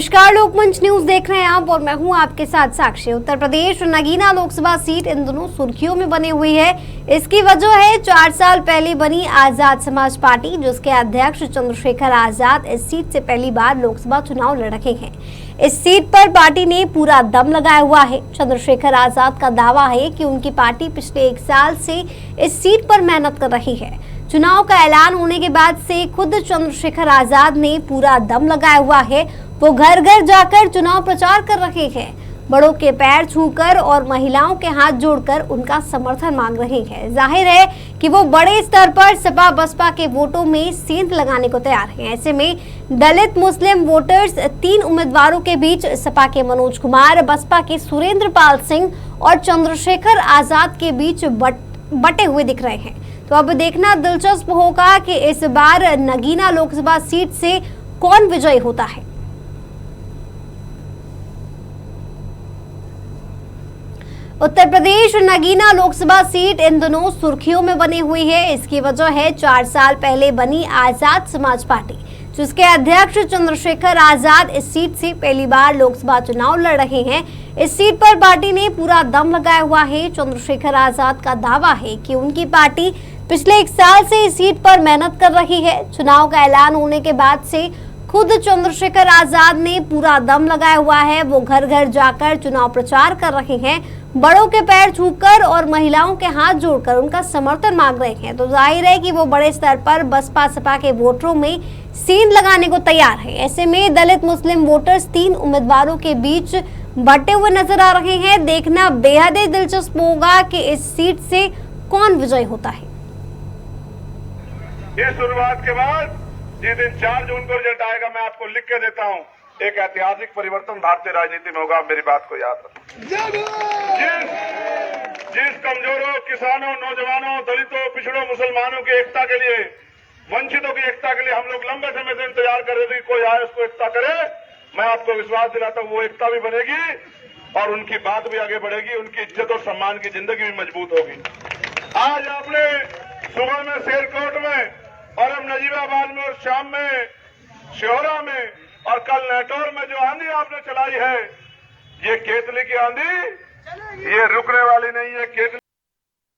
नमस्कार, लोकमंच न्यूज देख रहे हैं आप और मैं हूं आपके साथ साक्षी। उत्तर प्रदेश नगीना लोकसभा सीट इन दोनों सुर्खियों में बनी हुई है। इसकी वजह है 4 साल पहले बनी आजाद समाज पार्टी, जिसके अध्यक्ष चंद्रशेखर आजाद इस सीट से पहली बार लोकसभा चुनाव लड़ रहे हैं। इस सीट पर पार्टी ने पूरा दम लगाया हुआ है। चंद्रशेखर आजाद का दावा है कि उनकी पार्टी पिछले 1 साल से इस सीट पर मेहनत कर रही है। चुनाव का ऐलान होने के बाद से खुद चंद्रशेखर आजाद ने पूरा दम लगाया हुआ है। वो घर घर जाकर चुनाव प्रचार कर रहे हैं। बड़ों के पैर छूकर और महिलाओं के हाथ जोड़कर उनका समर्थन मांग रहे हैं। जाहिर है कि वो बड़े स्तर पर सपा बसपा के वोटों में सेंध लगाने को तैयार हैं। ऐसे में दलित मुस्लिम वोटर्स 3 उम्मीदवारों के बीच सपा के मनोज कुमार, बसपा के सुरेंद्र पाल सिंह और चंद्रशेखर आजाद के बीच बटे हुए दिख रहे हैं। तो अब देखना दिलचस्प होगा कि इस बार नगीना लोकसभा सीट से कौन विजयी होता है। उत्तर प्रदेश नगीना लोकसभा सीट इन दोनों सुर्खियों में बनी हुई है। इसकी वजह है 4 साल पहले बनी आजाद समाज पार्टी, जिसके अध्यक्ष चंद्रशेखर आजाद इस सीट से पहली बार लोकसभा चुनाव लड़ रहे हैं। इस सीट पर पार्टी ने पूरा दम लगाया हुआ है। चंद्रशेखर आजाद का दावा है कि उनकी पार्टी पिछले 1 साल से इस सीट पर मेहनत कर रही है। चुनाव का ऐलान होने के बाद से खुद चंद्रशेखर आजाद ने पूरा दम लगाया हुआ है। वो घर घर जाकर चुनाव प्रचार कर रहे हैं। बड़ों के पैर छूकर और महिलाओं के हाथ जोड़कर उनका समर्थन मांग रहे हैं। तो जाहिर है कि वो बड़े स्तर पर बसपा सपा के वोटरों में सेंध लगाने को तैयार है। ऐसे में दलित मुस्लिम वोटर्स 3 उम्मीदवारों के बीच बटे हुए नजर आ रहे हैं। देखना बेहद ही दिलचस्प होगा कि इस सीट से कौन विजयी होता है। ये शुरुआत के बाद जिस दिन 4 जून को रिजल्ट आएगा, मैं आपको लिख के देता हूं, एक ऐतिहासिक परिवर्तन भारतीय राजनीति में होगा। मेरी बात को याद रखो। जिस कमजोरों, किसानों, नौजवानों, दलितों, पिछड़ों, मुसलमानों की एकता के लिए, वंचितों की एकता के लिए हम लोग लंबे समय से इंतजार कर रहे थे कि कोई आए उसको एकता करे। मैं आपको विश्वास दिलाता हूं वो एकता भी बनेगी और उनकी बात भी आगे बढ़ेगी। उनकी इज्जत और सम्मान की जिंदगी भी मजबूत होगी। आज आपने सुबह में शेरकोट में और अब नजीबाबाद में और शाम में श्योरा में और कल नेटौर में जो आंधी आपने चलाई है, ये केतली की आंधी, ये रुकने वाली नहीं है। केतली